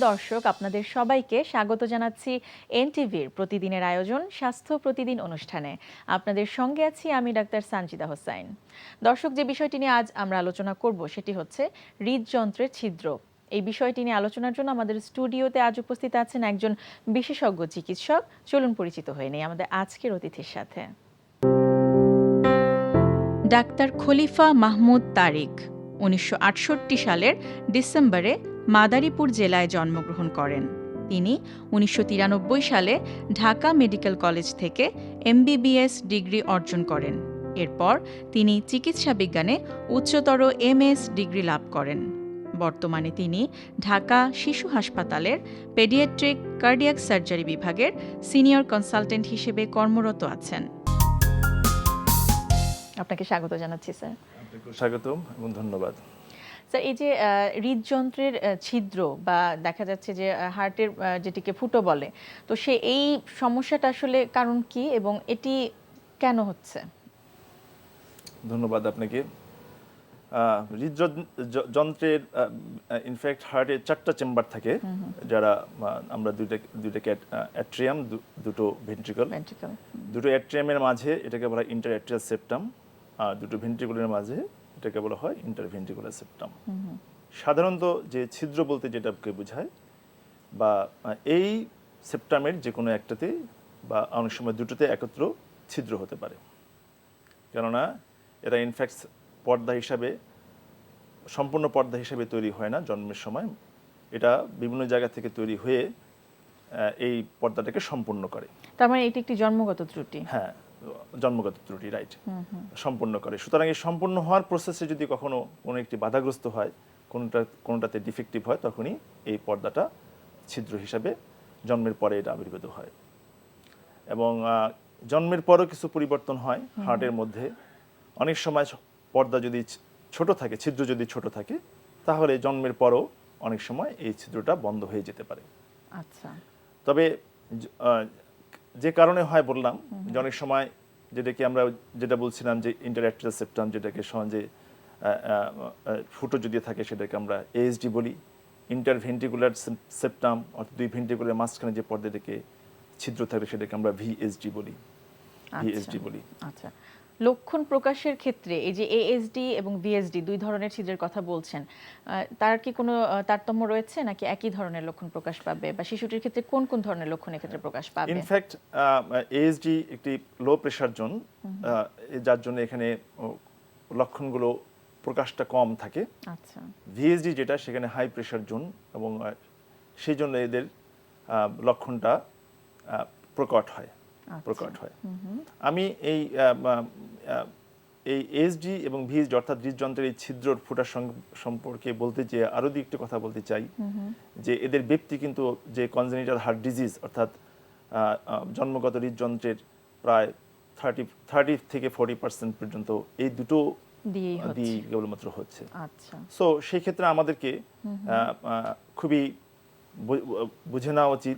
দর্শক, আপনাদের সবাইকে স্বাগত জানাচ্ছি এনটিভির প্রতিদিনের আয়োজন স্বাস্থ্য প্রতিদিন অনুষ্ঠানে। আপনাদের সঙ্গে আছি আমি ডাক্তার সানজিদা হোসাইন। দর্শক, যে বিষয়টি নিয়ে আজ আমরা আলোচনা করব সেটি হচ্ছে হৃদযন্ত্রের ছিদ্র। এই বিষয়টি নিয়ে আলোচনার জন্য আমাদের স্টুডিওতে আজ উপস্থিত আছেন একজন বিশেষজ্ঞ চিকিৎসক। চলুন পরিচিত হয়ে নেই আমাদের আজকের অতিথির সাথে। ডাক্তার খলিফা মাহমুদ তারিক 1968 সালের ডিসেম্বরে মাদারীপুর জেলায় জন্মগ্রহণ করেন। তিনি 1993 সালে ঢাকা মেডিকেল কলেজ থেকে এমবিবিএস ডিগ্রি অর্জন করেন। এরপর তিনি চিকিৎসা বিজ্ঞানে উচ্চতর এমএস ডিগ্রি লাভ করেন। বর্তমানে তিনি ঢাকা শিশু হাসপাতালের পেডিয়াট্রিক কার্ডিয়াক সার্জারি বিভাগের সিনিয়র কনসালটেন্ট হিসেবে কর্মরত আছেন। আপনাকে স্বাগত জানাচ্ছি স্যার। আপনাকে স্বাগতম এবং ধন্যবাদ। স্যার, এই যে হৃদযন্ত্রের ছিদ্র বা দেখা যাচ্ছে যে হার্টের যেটিকে ফুটো বলে, তো এই সমস্যাটা আসলে কারণ কি এবং এটি কেন হচ্ছে? ধন্যবাদ আপনাকে। হৃদযন্ত্রের ইনফ্যাক্ট হার্টের 4টা চেম্বার থাকে, যারা আমরা দুইটাকে অ্যাট্রিয়াম, দুটো ভেন্ট্রিকল। দুটো অ্যাট্রিয়ামের মাঝে এটাকে বলা হয় ইন্টার অ্যাট্রিয়াল সেপ্টাম, আর দুটো ভেন্ট্রিকুলের মাঝে এটাকে বলা হয় ইন্টারভেন্ট্রিকুলার সেপ্টাম। সাধারণত যে ছিদ্র বলতে যেটাকে বোঝায়, বা এই সেপ্টামের যে কোনো একটাতে বা অনেক সময় দুটোতে একত্র ছিদ্র হতে পারে, কেননা এরা ইনফ্যাক্ট পর্দা হিসাবে, সম্পূর্ণ পর্দা হিসাবে তৈরি হয় না জন্মের সময়। এটা বিভিন্ন জায়গা থেকে তৈরি হয়ে এই পর্দাটাকে সম্পূর্ণ করে। তার মানে এটি একটি জন্মগত ত্রুটি? হ্যাঁ, জন্মগত ত্রুটি, রাইট, সম্পূর্ণ করে। সুতরাং এই সম্পূর্ণ হওয়ার প্রসেসে যদি কখনো কোনো একটি বাধাগ্রস্ত হয়, কোনোটাতে ডিফেক্টিভ হয়, তখনই এই পর্দাটা ছিদ্র হিসাবে জন্মের পরে এটা আবির্ভূত হয়। এবং জন্মের পরও কিছু পরিবর্তন হয় হার্টের মধ্যে। অনেক সময় পর্দা যদি ছোট থাকে, ছিদ্র যদি ছোট থাকে, তাহলে জন্মের পরও অনেক সময় এই ছিদ্রটা বন্ধ হয়ে যেতে পারে। আচ্ছা। তবে যে কারণে হয় বললাম, যে অনেক সময় যেটা বলছিলাম যে ইন্টারঅ্যাট্রিয়াল সেপ্টাম, যেটাকে সহজে ফুটো যদি থাকে সেটাকে আমরা এএসডি বলি। ইন্টারভেন্ট্রিকুলার সেপ্টাম অর্থাৎ দুই ভেন্ট্রিকুলার মাঝখানে যে পর্দাটাকে ছিদ্র থাকে সেটাকে আমরা ভিএসডি বলি। আচ্ছা, লক্ষণ প্রকাশের ক্ষেত্রে এই যে এএসডি এবং ভিএসডি দুই ধরনের ছিদ্রের কথা বলছেন, তার কি কোনো তারতম্য রয়েছে নাকি একই ধরনের লক্ষণ প্রকাশ পাবে, বা শিশুটির ক্ষেত্রে কোন কোন ধরনের লক্ষণের ক্ষেত্রে প্রকাশ পাবে? ইনফ্যাক্ট এএসডি একটি লো প্রেশার জোন, যার জন্য এখানে লক্ষণগুলো প্রকাশটা কম থাকে। আচ্ছা। ভিএসডি যেটা, সেখানে হাই প্রেশার জোন, এবং সেই জন্য এদের লক্ষণটা প্রকট হয়। আমি এই এএসডি এবং ভিএসডি অর্থাৎ হৃদযন্ত্রের এই ছিদ্রর ফুটার সম্পর্কে বলতে যে আরো একটু কথা বলতে চাই, যে এদের ব্যক্তি কিন্তু যে কনজেনিটাল হার্ট ডিজিজ অর্থাৎ জন্মগত হৃদযন্ত্রের প্রায় 30 থেকে 40% পর্যন্ত এই দুটো দিয়ে কেবলমাত্র হচ্ছে। আচ্ছা। সো সেই ক্ষেত্রে আমাদেরকে খুবই বুঝে নেওয়া উচিত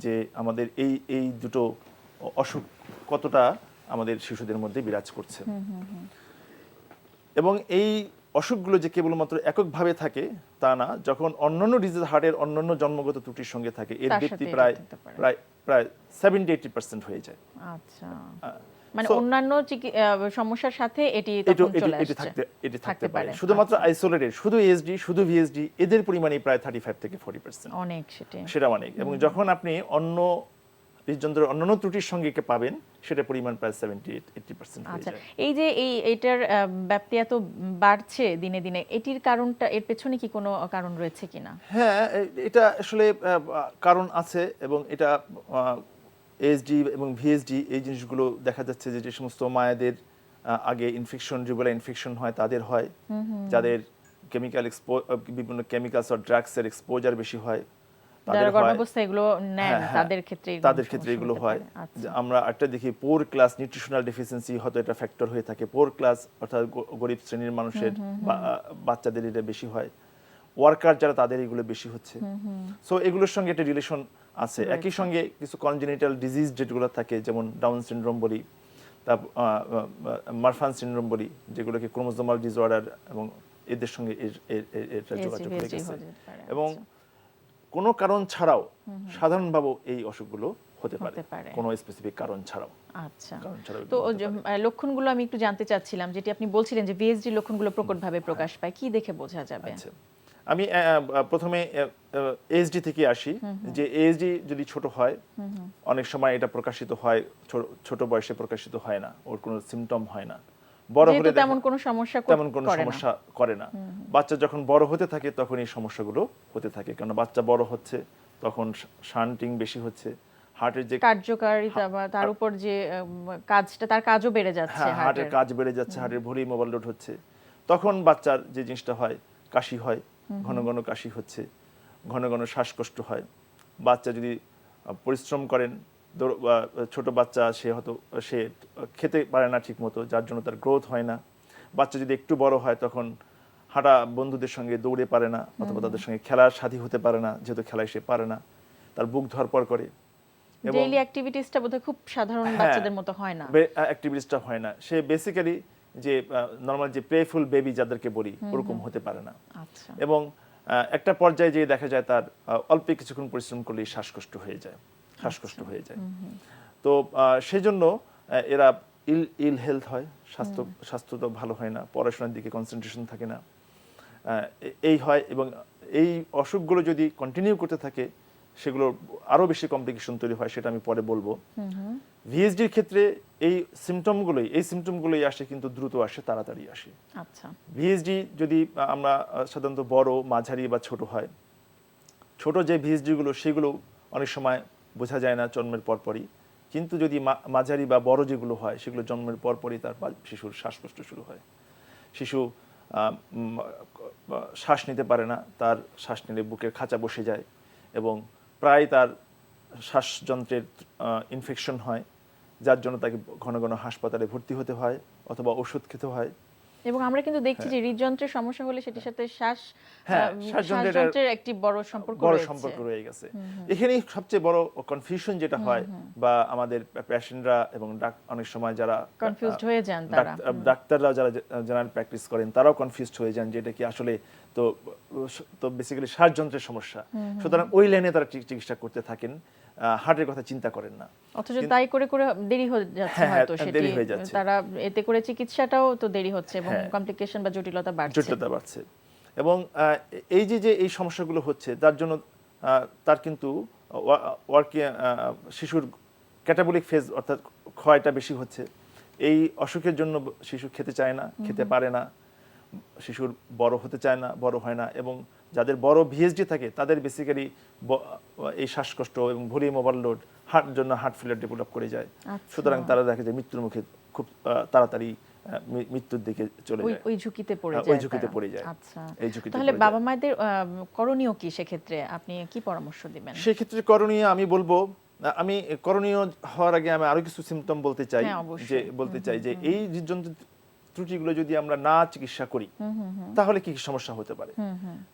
যে আমাদের এই দুটো অসুখ কতটা আমাদের শিশুদের মধ্যে বিরাজ করছে, এবং এই অসুখগুলো যে কেবলমাত্র এককভাবে থাকে তা না। যখন অন্যান্য ডিজিজ হার্টের অন্যান্য জন্মগত ত্রুটির সঙ্গে থাকে, এর ব্যক্তি প্রায় 70-80% হয়ে যায়। আচ্ছা, মানে অন্যান্য সমস্যার সাথে এটি থাকতে পারে। শুধুমাত্র আইসোলেটেড, শুধু এএসডি, শুধু ভিএসডি, এদের পরিমাণই প্রায় 35 থেকে 40%। অনেক, সেটা অনেক। এবং যখন আপনি অন্য হৃদযন্ত্রের অন্যান্য ত্রুটির সঙ্গে পাবেন, সেটা পরিমাণ প্রায় 70-80% হয়ে যায়। এই যে এটার ব্যাপ্তি এত বাড়ছে দিনে দিনে, এটির কারণটা, এর পেছনে কি কোনো কারণ রয়েছে কিনা? হ্যাঁ, এটা আসলে কারণ আছে, এবং এটা এএসডি এবং ভিএসডি এই জিনিসগুলো দেখা যাচ্ছে যে সমস্ত মায়েদের আগে ইনফেকশন, রুবেলা ইনফেকশন হয়, তাদের হয়, যাদের বিভিন্ন কেমিক্যালস আর ড্রাগসের এক্সপোজার বেশি হয়, তাদের ক্ষেত্রে এগুলো হয়। আমরা একটা দেখি পোর ক্লাস নিউট্রিশনাল ডেফিসিয়েন্সি, হয়তো এটা ফ্যাক্টর হয়ে থাকে। পোর ক্লাস অর্থাৎ গরিব শ্রেণীর মানুষের বাচ্চাদের এটা বেশি হয়, ওয়ার্কার যারা, তাদের এগুলো বেশি হচ্ছে। সো এগুলোর সঙ্গে একটা রিলেশন আছে। একই সঙ্গে কিছু কনজেনিটাল ডিজিজ যেগুলো থাকে, যেমন ডাউন সিনড্রোম বলি, তারপর মারফান সিনড্রোম বলি, যেগুলোকে ক্রোমোজোমাল ডিসঅর্ডার, এবং এদের সঙ্গে এটা যোগাযোগ হয়ে গেছে। এবং কোনো কারণ ছাড়াও সাধারণভাবে এই অসুখগুলো হতে পারে কোনো স্পেসিফিক কারণ ছাড়াও। আচ্ছা, তো লক্ষণগুলো আমি একটু জানতে চাচ্ছিলাম, যেটি আপনি বলছিলেন যে ভিএসডি লক্ষণগুলো প্রকটভাবে প্রকাশ পায়, কি দেখে বোঝা যাবে? আচ্ছা, আমি প্রথমে এএসডি থেকে আসি। যে এএসডি যদি ছোট হয়, অনেক সময় এটা প্রকাশিত হয়, ছোট বয়সে প্রকাশিত হয় না, ওর কোনো সিমটম হয় না। বড় হলে তেমন কোনো সমস্যা করে না। বাচ্চা যখন বড় হতে থাকে তখন এই সমস্যাগুলো হতে থাকে, কারণ বাচ্চা বড় হচ্ছে, তখন শান্টিং বেশি হচ্ছে, হার্টের যে কার্যকারিতা বা তার উপর যে কাজটা, তার কাজও বেড়ে যাচ্ছে, হার্টের কাজ বেড়ে যাচ্ছে, হার্টের ভলিউম ওভারলোড হচ্ছে, তখন বাচ্চার যে জিনিসটা হয়, কাশি হয়, ঘন ঘন কাশি হচ্ছে, ঘন ঘন শ্বাসকষ্ট হয়। বাচ্চা যদি পরিশ্রম করেন, ছোট বাচ্চা, সে খেতে পারে না ঠিক মতো, যার জন্য তার গ্রোথ হয় না। বাচ্চা যদি একটু বড় হয়, তখন হাঁটা, বন্ধুদের সঙ্গে দৌড়ে পারে না, অথবা তাদের সঙ্গে খেলার সাথী হতে পারে না, যেহেতু খেলায় সে পারে না, তার বুক ধরপড় করে। ডেইলি অ্যাক্টিভিটিসটা বোধহয় খুব সাধারণ বাচ্চাদের মতো হয় না, অ্যাক্টিভিটিসটা হয় না। সে বেসিক্যালি যে নরমাল যে প্লেফুল বেবি যাদেরকে বলি, ওরকম হতে পারে না। আচ্ছা, এবং একটা পর্যায়ে যে দেখা যায় তার অল্প কিছুক্ষণ পরিশ্রম করলেই শ্বাসকষ্ট হয়ে যায়। তো সেজন্য এরা ইল হেলথ হয়, স্বাস্থ্য তো ভালো হয় না, পড়াশোনার দিকে কনসেন্ট্রেশন থাকে না, এই হয়। এবং এই অসুখগুলো যদি কন্টিনিউ করতে থাকে, সেগুলো আরো বেশি কমপ্লিকেশন তৈরি হয়, সেটা আমি পরে বলবো। ভিএসডির ক্ষেত্রে এই সিমটমগুলোই আসে, কিন্তু দ্রুত আসে, তাড়াতাড়ি আসে। আচ্ছা, ভিএসডি যদি আমরা সাধারণত বড়, মাঝারি বা ছোট হয়, ছোট যে ভিএসডিগুলো সেগুলো অনেক সময় বোঝা যায় না জন্মের পরপরই, কিন্তু যদি মাঝারি বা বড় যেগুলো হয়, সেগুলো জন্মের পরপরই তার শিশুর শ্বাসকষ্ট শুরু হয়। শিশু শ্বাস নিতে পারে না, তার শ্বাস নিলে বুকের খাঁচা বসে যায়, এবং প্রায় তার শ্বাসযন্ত্রের ইনফেকশন হয়, যার জন্য তাকে ঘন ঘন হাসপাতালে ভর্তি হতে হয় অথবা ওষুধ খেতে হয়। এবং আমরা কিন্তু দেখছি যে হৃদযন্ত্রের সমস্যা হলে সেটির সাথে শ্বাসযন্ত্রের একটি বড় সম্পর্ক রয়ে গেছে। এখানেই সবচেয়ে বড় কনফিউশন যেটা হয়, বা আমাদের পেশেন্টরা এবং অনেক সময় যারা কনফিউজড হয়ে যান, ডাক্তাররা যারা জেনারেল প্র্যাকটিস করেন, তারাও কনফিউজড হয়ে যান যে এটা কি আসলে তো বেসিক্যালি শ্বাসযন্ত্রের সমস্যা। সুতরাং ওই লাইনে তারা চিকিৎসা করতে থাকেন, হার্টের কথা চিন্তা করেন না, অথচ তাই করে করে দেরি হয়ে যাচ্ছে, হয়তো সেটি তারা এতে করে চিকিৎসাটাও তো দেরি হচ্ছে এবং কমপ্লিকেশন বা জটিলতা বাড়ছে। এবং এই যে এই সমস্যাগুলো হচ্ছে, তার জন্য তার কিন্তু শিশুর ক্যাটাবলিক ফেজ, অর্থাৎ ক্ষয়টা বেশি হচ্ছে। এই অসুখের জন্য শিশু খেতে চায় না, খেতে পারে না, শিশুর বড় হতে চায় না, বড় হয় না। এবং যাদের বড় ভিএসডি থাকে, তাদের বেসিক্যালি এই শ্বাসকষ্ট এবং volume overload, heart failure develop করে যায়। সুতরাং তারা দেখা যায় মৃত্যুর মুখে খুব তাড়াতাড়ি মৃত্যুর দিকে চলে যায়, ওই ঝুঁকিতে পড়ে যায়। আচ্ছা, তাহলে বাবা মায়েদের করণীয় কি সেক্ষেত্রে, আপনি কি পরামর্শ দিবেন? সেক্ষেত্রে করণীয় আমি বলবো, আমি করণীয় হওয়ার আগে আমি আরো কিছু সিমটম বলতে চাই, যে এই হৃদযন্ত্রের ত্রুটিগুলো যদি আমরা না চিকিৎসা করি, তাহলে কি সমস্যা হতে পারে।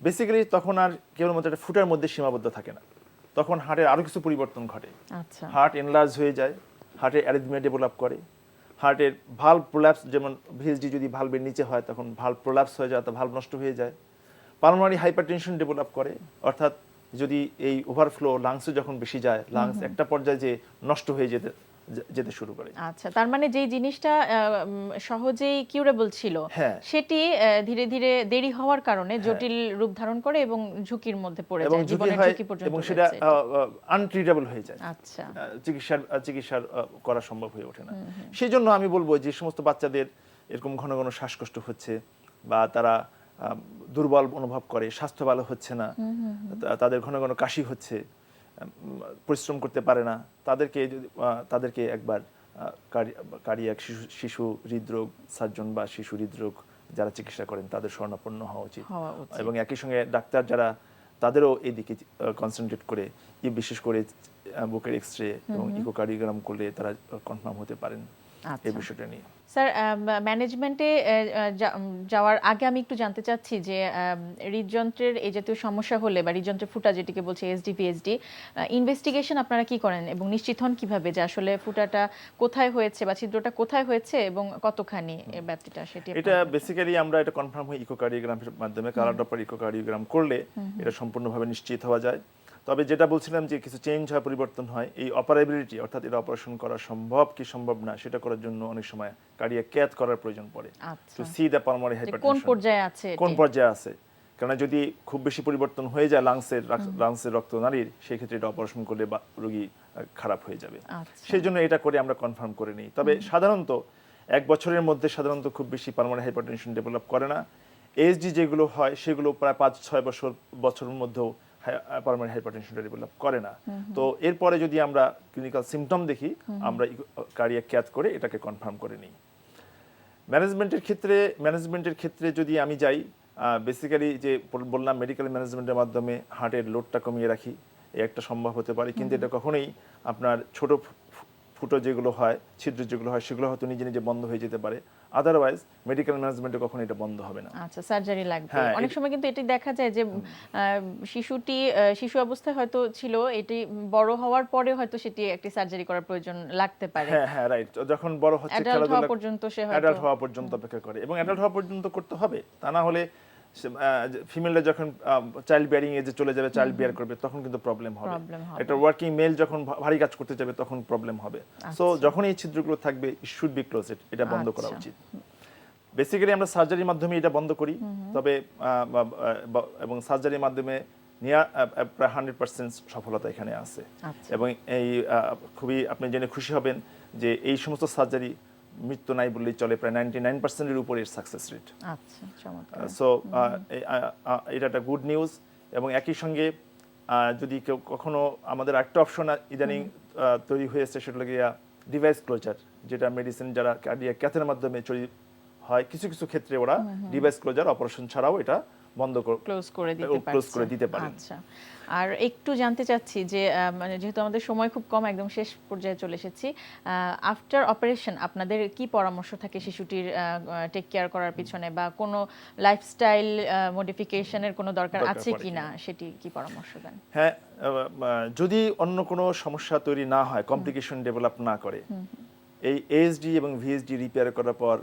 বেসিক্যালি তখন আর কেবলমাত্র একটা ফুটার মধ্যে সীমাবদ্ধ থাকে না, তখন হার্টের আরো কিছু পরিবর্তন ঘটে। হার্ট এনলার্জ হয়ে যায়, হার্টের অ্যারিথমিয়া ডেভেলপ করে, হার্টের ভালভ প্রোল্যাপস, যেমন ভিএসডি যদি ভালভের নিচে হয়, তখন ভালভ প্রোল্যাপস হয়ে যায়, ভালভ নষ্ট হয়ে যায়। পালমোনারি হাইপারটেনশন ডেভেলপ করে, অর্থাৎ যদি এই ওভারফ্লো লাংসে যখন বেশি যায়, লাংস একটা পর্যায়ে যে নষ্ট হয়ে যেতে শুরু করে। আচ্ছা, তার মানে যেই জিনিসটা সহজেই কিউরেবল ছিল, সেটি ধীরে ধীরে দেরি হওয়ার কারণে জটিল রূপ ধারণ করে এবং ঝুঁকির মধ্যে পড়ে যায়, জীবনের ঝুঁকি পর্যন্ত, এবং সেটা আনট্রিটেবল হয়ে যায়। আচ্ছা, চিকিৎসা করা সম্ভব হয়ে ওঠে না। সেই জন্য আমি বলবো যে সমস্ত বাচ্চাদের এরকম ঘন ঘন শ্বাসকষ্ট হচ্ছে, বা তারা দুর্বল অনুভব করে, স্বাস্থ্য ভালো হচ্ছে না, তাদের ঘন ঘন কাশি হচ্ছে, পরিশ্রম করতে পারে না, তাদেরকে একবার কার্ডিয়াক শিশু হৃদরোগ সার্জন বা শিশু হৃদরোগ যারা চিকিৎসা করেন তাদের শরণাপন্ন হওয়া উচিত। এবং একই সঙ্গে ডাক্তার যারা, তাদেরও এই দিকে কনসেন্ট্রেট করে, বিশেষ করে বুকের এক্সরে এবং ইকোকার্ডিওগ্রাম করলে তারা কনফার্ম হতে পারেন এই বিষয়টা নিয়ে। স্যার, ম্যানেজমেন্টে যাওয়ার আগে আমি একটু জানতে চাচ্ছি যে হৃদযন্ত্রের এই জাতীয় সমস্যা হলে, বা হৃদযন্ত্রের ফুটা যেটিকে বলছে এসডি পিএসডি, ইনভেস্টিগেশন আপনারা কি করেন এবং নিশ্চিত হন কিভাবে যে আসলে ফুটাটা কোথায় হয়েছে বা ছিদ্রটা কোথায় হয়েছে এবং কতখানি, এর ব্যাপ্তিটা সেটি? এটা বেসিক্যালি আমরা এটা কনফার্ম হই ইকোকার্ডিওগ্রামের মাধ্যমে। কালার ডপলার ইকোকার্ডিওগ্রাম করলে এটা সম্পূর্ণভাবে নিশ্চিত হওয়া যায়। তবে যেটা বলছিলাম যে কিছু চেঞ্জ হয়, পরিবর্তন হয়, এই অপারেবিলিটি অর্থাৎ এটা অপারেশন করা সম্ভব কি সম্ভব না সেটা করার জন্য অনেক সময় কার্ডিয়াক ক্যাথ করার প্রয়োজন পড়ে, to see the pulmonary hypertension কোন পর্যায়ে আছে কোন পর্যায়ে আছে। কারণ যদি খুব বেশি পরিবর্তন হয়ে যায় লাংসের রক্তনালীর, সেই ক্ষেত্রে এটা অপারেশন করলে রোগী খারাপ হয়ে যাবে। সেই জন্য এটা করে আমরা কনফার্ম করে নিই। তবে সাধারণত 1 বছরের মধ্যে সাধারণত খুব বেশি পালমোনারি হাইপারটেনশন ডেভেলপ করে না। এসডি যেগুলো হয় সেগুলো প্রায় 5-6 বছরের মধ্যেও পালমোনারি হাইপারটেনশন ডেভেলপ করে না। তো এরপরে যদি আমরা ক্লিনিক্যাল সিমটম দেখি, আমরা কার্ডিয়াক ক্যাথ করে এটাকে কনফার্ম করে নিই। ম্যানেজমেন্টের ক্ষেত্রে যদি আমি যাই, বেসিক্যালি যে বললাম মেডিকেল ম্যানেজমেন্টের মাধ্যমে হার্টের লোডটা কমিয়ে রাখি, এই একটা সম্ভব হতে পারে। কিন্তু এটা কখনোই আপনার ছোট ফুটো যেগুলো হয়, ছিদ্র যেগুলো হয়, সেগুলো হয়তো নিজে নিজে বন্ধ হয়ে যেতে পারে। আদারওয়াইজ মেডিকেল ম্যানেজমেন্টে কখনো এটা বন্ধ হবে না। আচ্ছা, সার্জারি লাগবে। অনেক সময় কিন্তু এটি দেখা যায় যে শিশু অবস্থায় হয়তো ছিল, এটি বড় হওয়ার পরে হয়তো সেটি একটি সার্জারি করার প্রয়োজন লাগতে পারে। হ্যাঁ, রাইট। যখন বড় হচ্ছে, খেলাধুলা হওয়া পর্যন্ত সে হয়তো অ্যাডাল্ট হওয়া পর্যন্ত অপেক্ষা করে, এবং অ্যাডাল্ট হওয়া পর্যন্ত করতে হবে। তা না হলে ফিমেলরা যখন চাইল্ড বিয়ারিং এজে চলে যাবে, চাইল্ড বিয়ার করবে, তখন কিন্তু প্রবলেম হবে। একটা ওয়ার্কিং মেল যখন ভারী কাজ করতে যাবে তখন প্রবলেম হবে। সো যখন এই ছিদ্রগুলো থাকবে, ইট শুড বি ক্লোজড, এটা বন্ধ করা উচিত। বেসিক্যালি আমরা সার্জারির মাধ্যমে এটা বন্ধ করি, তবে এবং সার্জারির মাধ্যমে প্রায় 100% সফলতা এখানে আছে। এবং এই খুবই আপনি জেনে খুশি হবেন যে এই সমস্ত সার্জারি মৃত্যু নাই বললেই চলে, প্রায় 99%-এর উপরে সাকসেস রেট। আচ্ছা, চমৎকার। সো এটা একটা গুড নিউজ। এবং একই সঙ্গে যদি কেউ কখনো, আমাদের একটা অপশন ইদানিং তৈরি হয়েছে, সেটা হলো ডিভাইস ক্লোজার, যেটা মেডিসিন যারা কার্ডিয়াক ক্যাথের মাধ্যমে হয়, কিছু কিছু ক্ষেত্রে ওরা ডিভাইস ক্লোজার অপারেশন ছাড়াও এটা বন্ধ ক্লোজ করে দিতে পারে। আচ্ছা, আর একটু জানতে চাচ্ছি যে মানে যেহেতু আমাদের সময় খুব কম, একদম শেষ পর্যায়ে চলে এসেছি, আফটার অপারেশন আপনাদের কি পরামর্শ থাকে শিশুটির টেক কেয়ার করার পিছনে, বা কোনো লাইফস্টাইল মডিফিকেশনের কোনো দরকার আছে কিনা, সেটি কি পরামর্শ দেন? হ্যাঁ, যদি অন্য কোনো সমস্যা তৈরি না হয়, কমপ্লিকেশন ডেভেলপ না করে, এই এএসডি এবং ভিএসডি রিপেয়ার করার পর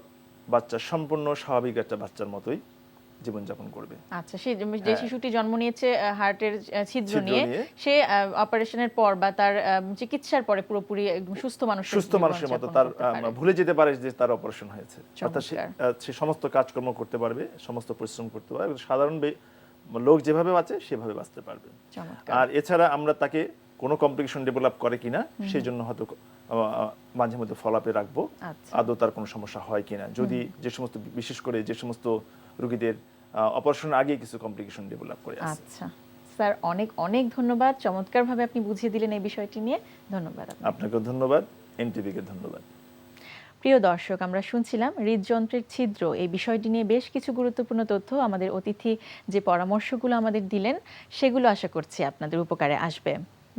বাচ্চা সম্পূর্ণ স্বাভাবিক একটা বাচ্চার মতোই জীবনযাপন করবে। আচ্ছা, যে শিশুটি জন্ম নিয়েছে হার্টের ছিদ্র নিয়ে, সে অপারেশনের পর বা তার চিকিৎসার পরে পুরোপুরি সুস্থ মানুষের মতো তার ভুলে যেতে পারে যে তার অপারেশন হয়েছে। অর্থাৎ সে সমস্ত কাজকর্ম করতে পারবে, সমস্ত পরিশ্রম করতে পারবে, সাধারণ লোক যেভাবে বাঁচে সেভাবে বাঁচতে পারবে। আর এছাড়া আমরা তাকে কোনো কমপ্লিকেশন ডেভেলপ করে কিনা সেই জন্য হয়তো মাঝে মধ্যে ফলোআপে রাখবো, আদৌ তার কোনো সমস্যা হয় কিনা। যদি বিশেষ করে যে সমস্ত রোগীদের অপারেশনের আগে কিছু কমপ্লিকেশন ডেভেলপ করে আছে। আচ্ছা স্যার, অনেক অনেক ধন্যবাদ, চমৎকারভাবে আপনি বুঝিয়ে দিলেন এই বিষয়টি নিয়ে। ধন্যবাদ। আপনাকেও ধন্যবাদ, এনটিভিকে ধন্যবাদ। প্রিয় দর্শক, আমরা শুনছিলাম হৃদযন্ত্রের ছিদ্র, এই বিষয়টি নিয়ে বেশ কিছু গুরুত্বপূর্ণ তথ্য আমাদের অতিথি যে পরামর্শগুলো আমাদের দিলেন, সেগুলো আশা করছি আপনাদের উপকারে আসবে।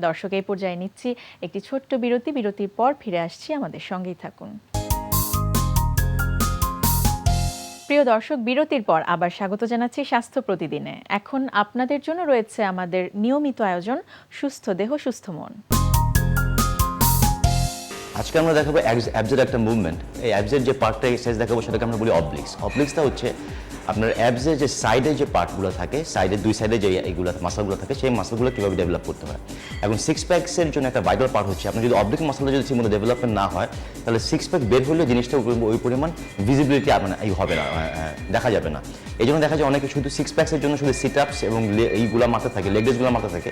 দর্শক, এই পর্যায়ে নিচ্ছি একটি ছোট্ট বিরতি। বিরতির পর ফিরে আসছি, আমাদের সঙ্গেই থাকুন। প্রিয় দর্শক, বিরতির পর আবার স্বাগত জানাচ্ছি স্বাস্থ্য প্রতিদিনে। এখন আপনাদের জন্য রয়েছে আমাদের নিয়মিত আয়োজন সুস্থ দেহ সুস্থ মন। আজকে আমরা দেখাবো অ্যাবসের একটা মুভমেন্ট। এই অ্যাবসের যে পার্টটা এক্সারসাইজ দেখাবো সেটাকে আমরা বলি অবলিক্স। অবলিক্সটা হচ্ছে আপনার অ্যাবসের যে সাইডে যে পার্টগুলো থাকে, সাইডের দুই সাইডে যে এইগুলো মাসলগুলো থাকে, সেই মাসলগুলো কীভাবে ডেভেলপ করতে হয়। এখন সিক্স প্যাক্সের জন্য একটা ভাইটাল পার্ট হচ্ছে, আপনার যদি অবলিক মাসলটা যদি ঠিকমতো ডেভেলপমেন্ট না হয়, তাহলে সিক্স প্যাক বের হলে জিনিসটা ওই পরিমাণ ভিজিবিলিটি হবে না, দেখা যাবে না। এই জন্য দেখা যায় অনেকে শুধু সিক্স প্যাক্সের জন্য শুধু সিট আপস এবং এইগুলো মাথা থাকে, লেগ রেজগুলো মাথা থাকে,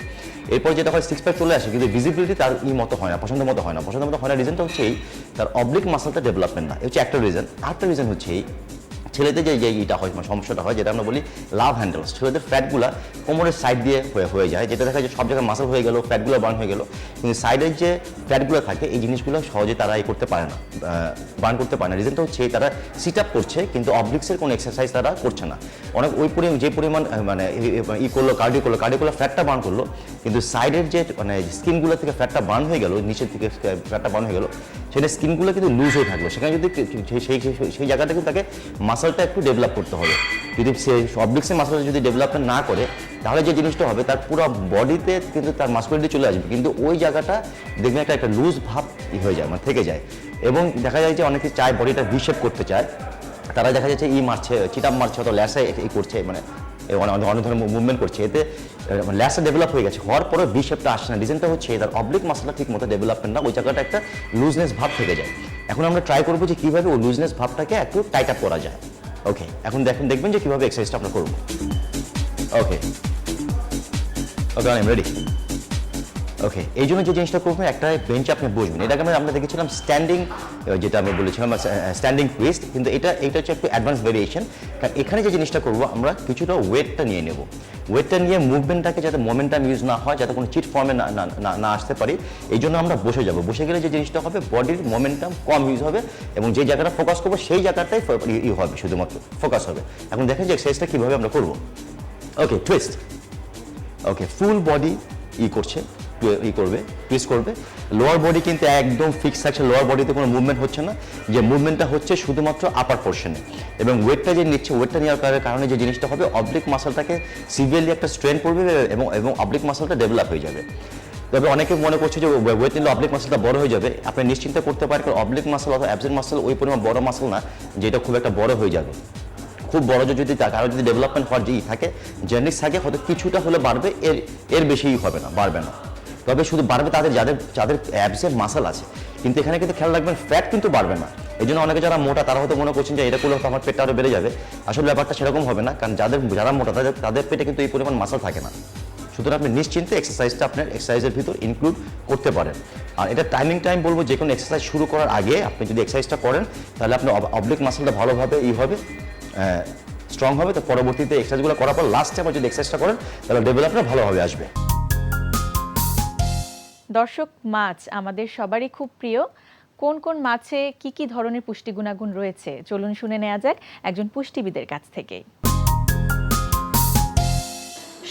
এরপর যেটা হয় সিক্স প্যাক চলে আসে, কিন্তু ভিজিবিলিটি তার মতো হয় না, পছন্দ মতো হয় না। রিজনটা হচ্ছে এই, তার অবলিক মাসলটা ডেভেলপমেন্ট না, হচ্ছে একটা রিজন। আরেকটা রিজন হচ্ছে এই, ছেলেদের যে এইটা হয়, সমস্যাটা হয়, যেটা আমরা বলি লাভ হ্যান্ডেলস। ছেলেদের ফ্যাটগুলো কোমরের সাইড দিয়ে হয়ে যায়, যেটা দেখা যায় সব জায়গায় মাসল হয়ে গেল, ফ্যাটগুলো বার্ন হয়ে গেল, কিন্তু সাইডের যে ফ্যাটগুলো থাকে এই জিনিসগুলো সহজে তারা করতে পারে না, বার্ন করতে পারে না। রিজনটা হচ্ছে তারা সিট আপ করছে কিন্তু অবলিক্সের কোনো এক্সারসাইজ তারা করছে না। অনেক যে পরিমাণ মানে কার্ডিও ফ্যাটটা বার্ন করলো, কিন্তু সাইডের যে স্কিনগুলো থেকে ফ্যাটটা বার্ন হয়ে গেল, নিচের থেকে ফ্যাটটা বার্ন হয়ে গেল, সেটা স্কিনগুলো কিন্তু লুজ হয়ে থাকলো। সেখানে যদি সেই জায়গাটা কিন্তু তাকে মাসলটা একটু ডেভেলপ করতে হবে। যদি সে অবলিক্সের মাসলটা যদি ডেভেলপমেন্ট না করে, তাহলে যে জিনিসটা হবে তার পুরো বডিতে কিন্তু তার মাসকুলারিটি চলে আসবে, কিন্তু ওই জায়গাটা দেখবেন একটা লুজ ভাব হয়ে যায়, থেকে যায়। এবং দেখা যায় যে অনেকে চায় বডিটা ভিশেপ করতে চায়, তারা দেখা যাচ্ছে মারছে, চিটাপ মারছে, অথবা ল্যাসে করছে, অনেক ধরনের মুভমেন্ট করছে, এতে ল্যাসটা ডেভেলপ হয়ে গেছে, হওয়ার পরে ভি শেপটা আসছে না। রিজনটা হচ্ছে তার অবলিক মাসলটা ঠিক মতো ডেভেলপমেন্ট না, ওই জায়গাটা একটা লুজনেস ভাব থেকে যায়। এখন আমরা ট্রাই করবো যে কীভাবে ওই লুজনেস ভাবটাকে একটু টাইট আপ করা যায়। ওকে, এখন দেখবেন যে কীভাবে এক্সারসাইজটা আমরা করবো। ওকে ওকে, আই এম রেডি। ওকে, এই জন্য যে জিনিসটা করবেন, একটা বেঞ্চে আপনি বসবেন। এটাকে আমরা দেখেছিলাম স্ট্যান্ডিং, যেটা আমি বলেছিলাম স্ট্যান্ডিং টুইস্ট, কিন্তু এটা হচ্ছে একটু অ্যাডভান্স ভেরিয়েশন। কারণ এখানে যে জিনিসটা করবো, আমরা কিছুটা ওয়েটটা নিয়ে নেব। ওয়েটটা নিয়ে মুভমেন্টটাকে যাতে মোমেন্টাম ইউজ না হয়, যাতে কোনো চিট ফর্মে না আসতে পারি, এই জন্য আমরা বসে যাব। বসে গেলে যে জিনিসটা হবে, বডির মোমেন্টাম কম ইউজ হবে এবং যে জায়গাটা ফোকাস করবো সেই জায়গাটাই হবে, শুধুমাত্র ফোকাস হবে। এখন দেখেন যে এক্সারসাইজটা কীভাবে আমরা করবো। ওকে, টুইস্ট। ওকে, ফুল বডি করবে, টুইস্ট করবে। লোয়ার বডি কিন্তু একদম ফিক্স থাকছে, লোয়ার বডিতে কোনো মুভমেন্ট হচ্ছে না, যে মুভমেন্টটা হচ্ছে শুধুমাত্র আপার পোর্শনে। এবং ওয়েটটা যে নিচ্ছে, ওয়েটটা নেওয়ার কারণে যে জিনিসটা হবে, অবলিক মাসলটাকে সিভিয়ারলি একটা স্ট্রেন পড়বে এবং অবলিক মাসলটা ডেভেলপ হয়ে যাবে। তবে অনেকে মনে করছে যে ওয়েট নিলে অবলিক মাসলটা বড় হয়ে যাবে। আপনি নিশ্চিন্তে করতে পারেন, কারণ অবলিক মাসল অথবা অ্যাবসেন্ট মাসল ওই পরিমাণ বড় মাসল না যেটা খুব একটা বড় হয়ে যাবে। খুব বড় যদি কারো যদি ডেভেলপমেন্ট হওয়ার যেই থাকে, জেনেটিক্স থাকে, হয়তো কিছুটা হলে বাড়বে, এর বেশিই হবে না, বাড়বে না। তবে শুধু বাড়বে যাদের অ্যাবসের মাসল আছে। কিন্তু এখানে কিন্তু খেয়াল রাখবেন, ফ্যাট কিন্তু বাড়বে না। এই জন্য অনেকে যারা মোটা, তারা হয়তো মনে করছেন যে এটা করলে হয়তো আমার পেটটা আরও বেড়ে যাবে। আসলে ব্যাপারটা সেরকম হবে না, কারণ যারা মোটা তাদের পেটে কিন্তু এই পরিমাণ মাসল থাকে না। সুতরাং আপনি নিশ্চিন্তে এক্সারসাইজটা আপনার এক্সারসাইজের ভিতর ইনক্লুড করতে পারেন। আর এটা টাইম বলবো, যে কোনো এক্সারসাইজ শুরু করার আগে আপনি যদি এক্সারসাইজটা করেন, তাহলে আপনার অবলিক মাসলটা ভালোভাবে হবে, স্ট্রং হবে। তো পরবর্তীতে এক্সারসাইজগুলো করার পর লাস্টে আবার যদি এক্সারসাইজটা করেন, তাহলে ডেভেলপমেন্ট ভালোভাবে আসবে। দর্শক, মাছ আমাদের সবারই খুব প্রিয়। কোন কোন মাছে কি কি ধরনের পুষ্টি গুণাগুণ রয়েছে, চলুন শুনে নেওয়া যাক একজন পুষ্টিবিদের কাছ থেকে।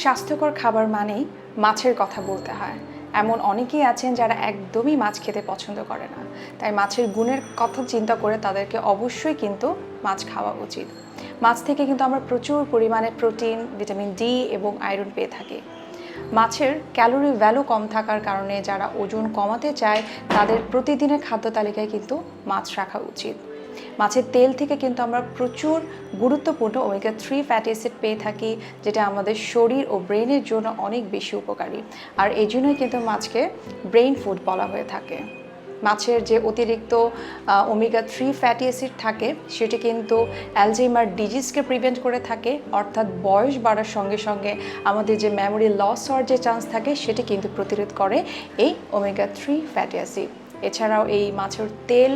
স্বাস্থ্যকর খাবার মানেই মাছের কথা বলতে হয়। এমন অনেকেই আছেন যারা একদমই মাছ খেতে পছন্দ করে না, তাই মাছের গুণের কথা চিন্তা করে তাদেরকে অবশ্যই কিন্তু মাছ খাওয়া উচিত। মাছ থেকে কিন্তু আমরা প্রচুর পরিমাণে প্রোটিন, ভিটামিন ডি এবং আয়রন পেয়ে থাকি। মাছের ক্যালোরি ভ্যালু কম থাকার কারণে যারা ওজন কমাতে চায়, তাদের প্রতিদিনের খাদ্য তালিকায় কিন্তু মাছ রাখা উচিত। মাছের তেল থেকে কিন্তু আমরা প্রচুর গুরুত্বপূর্ণ ওমেগা 3 ফ্যাটি অ্যাসিড পেয়ে থাকি, যেটা আমাদের শরীর ও ব্রেনের জন্য অনেক বেশি উপকারী। আর এই জন্যই কিন্তু মাছকে ব্রেইন ফুড বলা হয়ে থাকে। মাছের যে অতিরিক্ত ওমেগা 3 ফ্যাটি অ্যাসিড থাকে, সেটি কিন্তু অ্যালজাইমার ডিজিজকে প্রিভেন্ট করে থাকে, অর্থাৎ বয়স বাড়ার সঙ্গে সঙ্গে আমাদের যে মেমোরি লস হওয়ার যে চান্স থাকে, সেটি কিন্তু প্রতিরোধ করে এই ওমেগা 3 ফ্যাটি অ্যাসিড। এছাড়াও এই মাছের তেল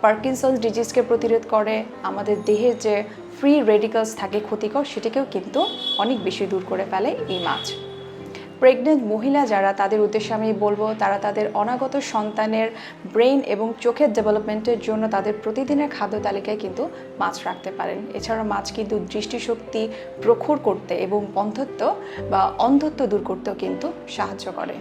পার্কিনসন্স ডিজিজকে প্রতিরোধ করে, আমাদের দেহের যে ফ্রি রেডিক্যালস থাকে ক্ষতিকর, সেটিকেও কিন্তু অনেক বেশি দূর করে ফেলে এই মাছ। প্রেগনেন্ট মহিলা যারা, তাদের উদ্দেশ্যে আমি বলবো, তারা তাদের অনাগত সন্তানের ব্রেন এবং চোখের ডেভেলপমেন্টের জন্য তাদের প্রতিদিনের খাদ্য তালিকায় কিন্তু মাছ রাখতে পারেন। এছাড়াও মাছ কিন্তু দৃষ্টিশক্তি প্রখর করতে এবং বন্ধ্যত্ব বা অন্ধত্ব দূর করতেও কিন্তু সাহায্য করে।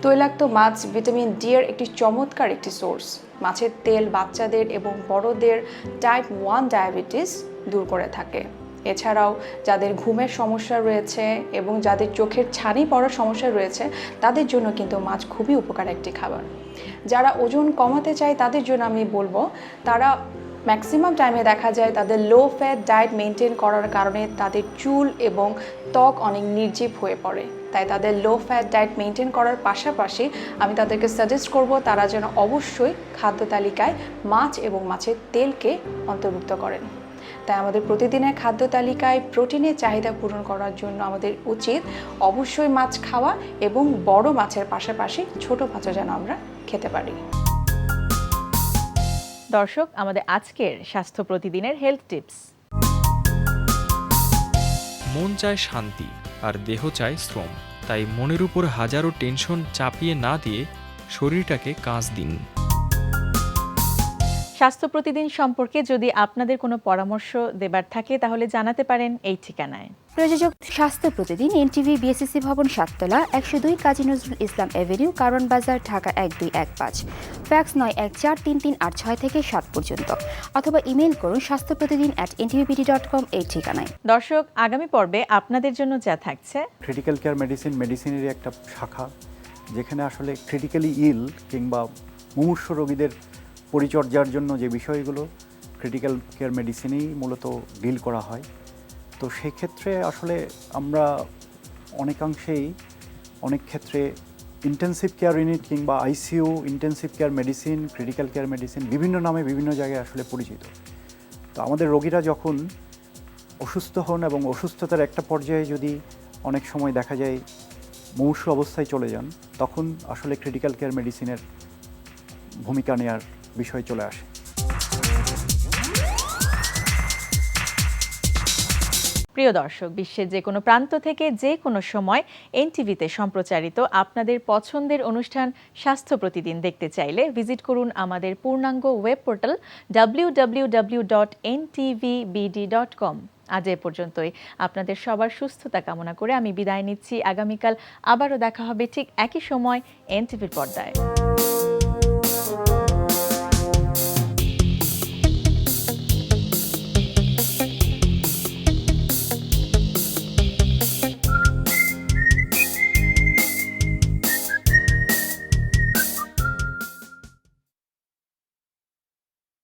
তৈলাক্ত মাছ ভিটামিন ডি এর একটি চমৎকার একটি সোর্স। মাছের তেল বাচ্চাদের এবং বড়দের টাইপ 1 ডায়াবেটিস দূর করে থাকে। এছাড়াও যাদের ঘুমের সমস্যা রয়েছে এবং যাদের চোখের ছানি পড়ার সমস্যা রয়েছে, তাদের জন্য কিন্তু মাছ খুবই উপকার একটি খাবার। যারা ওজন কমাতে চায়, তাদের জন্য আমি বলবো, তারা ম্যাক্সিমাম টাইমে দেখা যায় তাদের লো ফ্যাট ডায়েট মেনটেন করার কারণে তাদের চুল এবং ত্বক অনেক নির্জীব হয়ে পড়ে। তাই তাদের লো ফ্যাট ডায়েট মেনটেন করার পাশাপাশি আমি তাদেরকে সাজেস্ট করব, তারা যেন অবশ্যই খাদ্য তালিকায় মাছ এবং মাছের তেলকে অন্তর্ভুক্ত করেন। তাই আমাদের প্রতিদিনের খাদ্য তালিকায় প্রোটিনের চাহিদা পূরণ করার জন্য আমাদের উচিত অবশ্যই মাছ খাওয়া এবং বড় মাছের পাশাপাশি ছোট মাছও যেন আমরা খেতে পারি। দর্শক, আমাদের আজকের স্বাস্থ্য প্রতিদিনের হেলথ টিপস। মন চায় শান্তি আর দেহ চায় শ্রম, তাই মনের উপর হাজারো টেনশন চাপিয়ে না দিয়ে শরীরটাকে কাজ দিন। স্বাস্থ্য প্রতিদিন সম্পর্কে যদি আপনাদের কোনো পরামর্শ দেবার থাকে, তাহলে জানাতে পারেন এই ঠিকানায়। প্রযোজক স্বাস্থ্য প্রতিদিন, এনটিভি, বিএসসি ভবন, 7 তলা, 102 কাজী নজরুল ইসলাম এভিনিউ, কারণ বাজার, ঢাকা 1215। ফ্যাক্স 914338 থেকে 7 পর্যন্ত, অথবা ইমেল করুন স্বাস্থ্যপ্রতিদিন@ntvpd.com এই ঠিকানায়। দর্শক, আগামী পর্বে আপনাদের জন্য যা থাকছে, ক্রিটিক্যাল কেয়ার মেডিসিনেরই একটা শাখা, যেখানে আসলে ক্রিটিক্যালি ইল কিংবা মুমূর্ষ রোগীদের পরিচর্যার জন্য যে বিষয়গুলো ক্রিটিক্যাল কেয়ার মেডিসিনেই মূলত ডিল করা হয়। তো সেই ক্ষেত্রে আসলে আমরা অনেকাংশেই অনেক ক্ষেত্রে ইন্টেনসিভ কেয়ার ইউনিট কিংবা ICU, intensive care medicine, critical care medicine বিভিন্ন নামে বিভিন্ন জায়গায় আসলে পরিচিত। তো আমাদের রোগীরা যখন অসুস্থ হন এবং অসুস্থতার একটা পর্যায়ে যদি অনেক সময় দেখা যায় মুমূর্ষু অবস্থায় চলে যান, তখন আসলে ক্রিটিক্যাল কেয়ার মেডিসিনের ভূমিকা নেওয়ার বিষয় চলে আসে। প্রিয় দর্শক, বিশ্বের যে কোনো প্রান্ত থেকে যে কোনো সময় এনটিভিতে সম্প্রচারিত আপনাদের পছন্দের অনুষ্ঠান স্বাস্থ্য প্রতিদিন দেখতে চাইলে ভিজিট করুন আমাদের পূর্ণাঙ্গ ওয়েব পোর্টাল www.ntvbd.com। আজ এ পর্যন্তই। আপনাদের সবার সুস্থতা কামনা করে আমি বিদায় নিচ্ছি। আগামীকাল আবারও দেখা হবে ঠিক একই সময় এনটিভির পর্দায়।